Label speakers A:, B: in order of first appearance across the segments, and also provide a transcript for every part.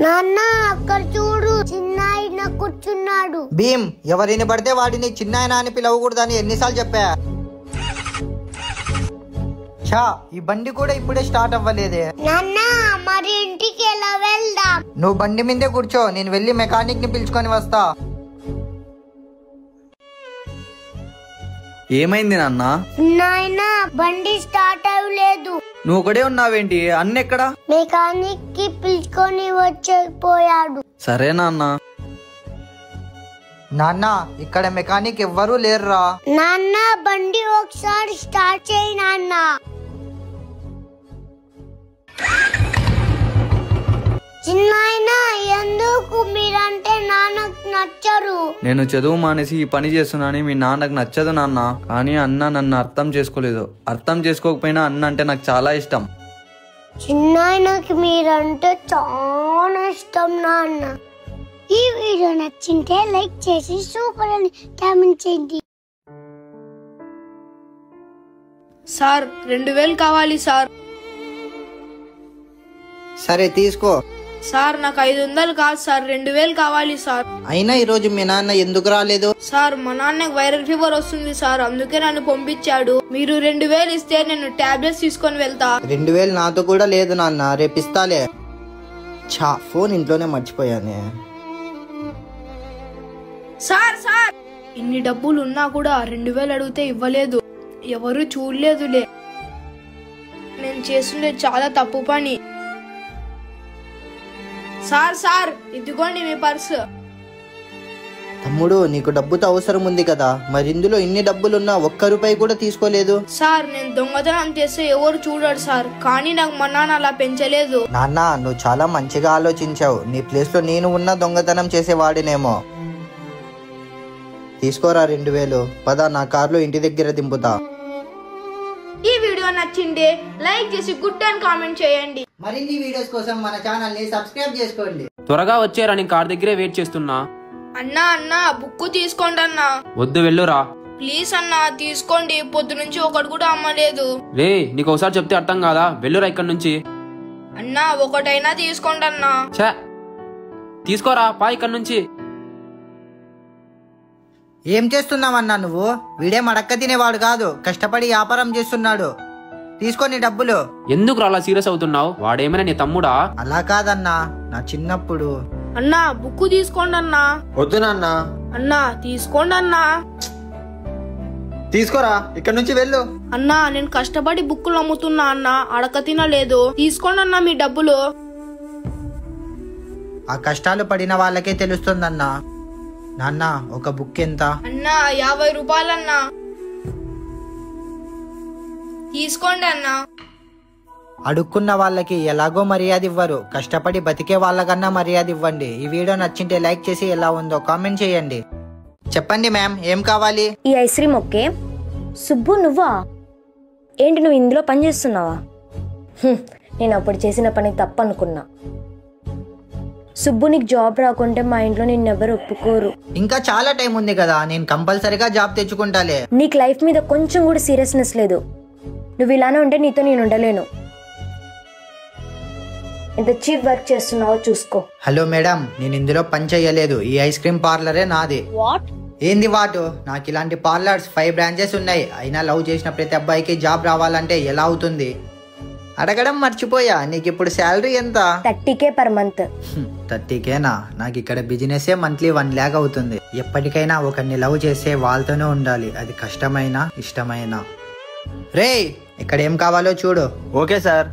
A: నాన్న అక్కడ చూడు, చిన్నాయన కూర్చున్నాడు.
B: భీమ్, ఎవరిని పడితే వాడిని చిన్నాయన అని పిలవకూడదని ఎన్నిసార్లు చెప్పా? ఛా, ఈ బండి కూడా ఇప్పుడే స్టార్ట్ అవ్వలేదే.
A: నాన్న మరి ఇంటికి ఎలా వెళ్దాం?
B: నువ్వు బండి మీదే కూర్చో, నేను వెళ్ళి మెకానిక్ ని పిలుచుకొని వస్తా.
C: ఏమైంది నాన్న?
A: నాయన బండి స్టార్ట్ అవ్వలేదు.
C: నువ్వు ఒకడే ఉన్నావేంటి? అన్నెక్కడా?
A: మెకానిక్ కి పిలుచుకొని వచ్చిపోయాడు.
C: సరే నాన్న.
B: నాన్న, ఇక్కడ మెకానిక్ ఎవ్వరూ లేరురా.
A: నాన్న బండి ఒకసారి స్టార్ట్ చేయి నాన్న. చిన్నాయన, ఎందుకు మీరంటే నాన్నకు నచ్చరు?
C: నేను చదువు మానేసి ఈ పని చేస్తున్నానని మీ నాన్నకు నచ్చదు నాన్న. కానీ అన్న నన్ను అర్థం చేసుకోలేదు. అర్థం చేసుకోకపోయినా అన్న అంటే నాకు చాలా ఇష్టం.
A: చిన్నాయనకి మీరంటే చాలా ఇష్టం నాన్న. ఈ వీడియో నచ్చింటే లైక్ చేసి సూపర్ అని కామెంట్ చేయండి.
D: సార్ 2000 కావాలి సార్.
B: సరే తీసుకో.
D: సార్ నాకు 500 కాదు సార్, 2000 కావాలి సార్.
B: అయినా ఈరోజు మీ నాన్న ఎందుకు రాలేదు?
D: సార్ మా నాన్నకి వైరల్ ఫీవర్ వస్తుంది సార్, అందుకే నన్ను పంపించాడు. మీరు 2000 ఇస్తే నేను టాబ్లెట్స్ తీసుకొని వెళ్తా.
B: 2000 నాతో కూడా లేదు నాన్న, రేపిస్తాలే. ఛా, ఫోన్ ఇంట్లోనే మర్చిపోయానే.
D: సార్ సార్, ఇన్ని డబ్బులు ఉన్నా కూడా 2000 అడిగితే ఇవ్వలేదు. ఎవరు చూడలేదులే. నేను చేస్తుండే చాలా తప్పు పని. సార్ సార్, ఇదిగోండి మీ పర్సు.
B: తమ్ముడు, నీకు డబ్బుతో అవసరం ఉంది కదా, మరి ఇందులో ఇన్ని డబ్బులున్నా ఒక్క రూపాయి కూడా తీసుకోలేదు.
D: సార్ నేను దొంగతనం చేస్తే ఎవరు చూడరు సార్, కానీ నాకు మా నాన్న అలా పెంచలేదు.
B: నాన్న, నువ్వు చాలా మంచిగా ఆలోచించావు. నీ ప్లేస్ లో నేను ఉన్న దొంగతనం చేసేవాడినేమో. తీసుకోరా 2000. పద, నా కార్లో ఇంటి దగ్గర దింపుతా.
D: ఈ వీడియో నచ్చింది లైక్ చేసి గుడ్ అని కామెంట్ చేయండి.
B: మరిన్ని వీడియోస్ కోసం మన ఛానల్ ని సబ్స్క్రైబ్ చేసుకోండి.
E: త్వరగా వచ్చారని కార్ దగ్గరే వెయిట్ చేస్తున్నా.
D: అన్నా అన్నా, బుక్ తీసుకోండి అన్నా.
E: వద్దు, వెళ్ళురా.
D: ప్లీజ్ అన్నా తీసుకోండి, పొద్దు నుంచి ఒకటి కూడా అమ్మలేదు.
E: రే, నీకు ఒకసారి చెప్తే అర్థం కాదా? వెళ్ళురా ఇక్కడ నుంచి.
D: అన్నా ఒకటైనా తీసుకోండి అన్నా.
E: ఛా, తీసుకోరా, పా ఇక్కడ నుంచి.
B: ఏం చేస్తున్నావన్నా నువ్వు? వీడేం అడక్క తినేవాడు కాదు, కష్టపడి వ్యాపారం చేస్తున్నాడు. తీసుకొని డబ్బులు.
E: ఎందుకు అలా సీరియస్ అవుతున్నావు? వాడేమైనా నీ తమ్ముడా?
B: అలా కాదన్నా, నా చిన్నప్పుడు.
D: అన్నా బుక్ తీసుకోండి అన్నా.
C: వద్దు నాన్న.
D: అన్నా తీసుకోండి అన్నా.
C: తీసుకోరా, ఇక్కడ నుంచి వెళ్ళు.
D: అన్నా నేను కష్టపడి బుక్కులు అమ్ముతున్నా అన్నా, అడక తినలేదు. తీసుకోండి అన్నా మీ డబ్బులు.
B: ఆ కష్టాలు పడిన వాళ్ళకే తెలుస్తుందన్నా. నాన్న, ఒక బుక్ ఎంత?
D: అన్నా 50 రూపాయలన్నా. తీసుకోండి అన్నా.
B: అడుక్కున్న వాళ్ళకి ఎలాగో మర్యాద ఇవ్వరు, కష్టపడి బతికే వాళ్ళకన్నా మర్యాద ఇవ్వండి. ఈ వీడియో నచ్చింటే లైక్ చేసి ఎలా ఉందో కామెంట్ చేయండి. చెప్పండి మ్యామ్, ఏం కావాలి?
F: ఈ ఐస్ క్రీమ్ ఓకే. సుబ్బు, నువ్వా? ఏంటి నువ్వు ఇందులో పని చేస్తున్నావా? నేను అప్పుడు చేసిన పని తప్పనుకున్నా. సుబ్బు, నీకు జాబ్ రాకుంటే మా ఇంట్లో నిన్నెవరు ఒప్పుకోరు.
B: ఇంకా చాలా టైం ఉంది కదా, నేను కంపల్సరీగా జాబ్ తెచ్చుకుంటాలే.
F: నీకు లైఫ్ మీద కొంచెం కూడా సీరియస్నెస్ లేదు. నువ్వు ఇలానే ఉంటే నీతో నేను ఉండలేను. ఎంత చీప్ వర్క్ చేస్తున్నావో చూసుకో.
B: హలో మేడం, నేను ఇందులో పని చెయ్యలేదు. ఈ ఐస్ క్రీమ్ పార్లరే నాది.
F: వాట్?
B: ఏంది వాటు? నాకు ఇలాంటి పార్లర్స్ 5 బ్రాంచెస్ ఉన్నాయి. అయినా లవ్ చేసిన ప్రతి అబ్బాయికి జాబ్ రావాలంటే ఎలా అవుతుంది? అడగడం మర్చిపోయా, నీకు ఇప్పుడు శాలరీ ఎంత?
F: 30K per month.
B: 30Kనా? నాకు ఇక్కడ బిజినెసే మంత్లీ 1 lakh అవుతుంది. ఎప్పటికైనా ఒకరిని లవ్ చేసే వాళ్ళతోనే ఉండాలి, అది కష్టమైనా ఇష్టమైనా. రే, ఇక్కడ ఏం కావాలో చూడు.
C: Okay sir.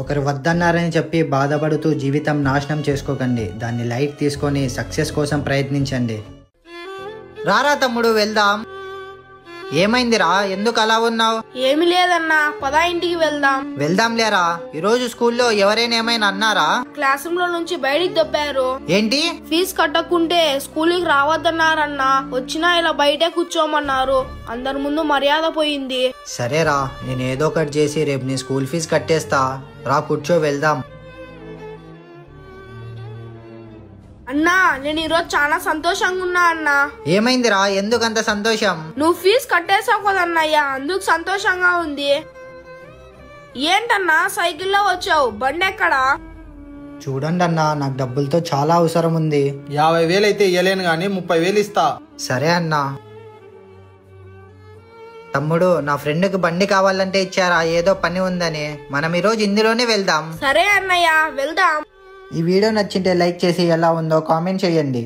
B: ఒకరు వద్దన్నారని చెప్పి బాధపడుతూ జీవితం నాశనం చేసుకోకండి. దాన్ని లైట్ తీసుకొని సక్సెస్ కోసం ప్రయత్నించండి. రారా తమ్ముడు, వెళ్దాం. ఏమైందిరా, ఎందుకు అలా ఉన్నావు?
D: ఏమి లేదన్నా, పదా ఇంటికి వెళ్దాం.
B: వెళ్దాం లేరా. ఈరోజు స్కూల్లో ఎవరైనా ఏమైనా అన్నారా?
D: క్లాస్ రూమ్ లో నుంచి బయటికి దొబ్బారు.
B: ఏంటి?
D: ఫీజు కట్టకుంటే స్కూల్కి రావద్దన్నారన్నా. వచ్చినా ఇలా బయటే కూర్చోమన్నారు. అందరి ముందు మర్యాద పోయింది.
B: సరేరా, నేను ఏదో ఒకటి చేసి రేపు నీ స్కూల్ ఫీజు కట్టేస్తా. రా కూర్చో, వెళ్దాం.
D: అన్నా నేను ఈరోజు చాలా సంతోషంగా ఉన్నా అన్నా.
B: ఏమైందిరా, ఎందుకంత సంతోషం?
D: నువ్వు ఫీజు కట్టేసావు కదన్నయ్యా, అందుకు సంతోషంగా ఉంది. ఏంటన్నా సైకిల్లో వచ్చావు, బండి ఎక్కడా?
B: చూడండి అన్న, నాకు డబ్బులతో చాలా అవసరం ఉంది.
G: 50,000 అయితే ఇవ్వలేను గానీ 30,000 ఇస్తా.
B: సరే అన్నా. తమ్ముడు, నా ఫ్రెండ్కి బండి కావాలంటే ఇచ్చారా, ఏదో పని ఉందని. మనం ఈరోజు ఇందులోనే వెళ్దాం.
D: సరే అన్నయ్య, వెళ్దాం.
B: ఈ వీడియో నచ్చింటే లైక్ చేసి ఎలా ఉందో కామెంట్ చేయండి.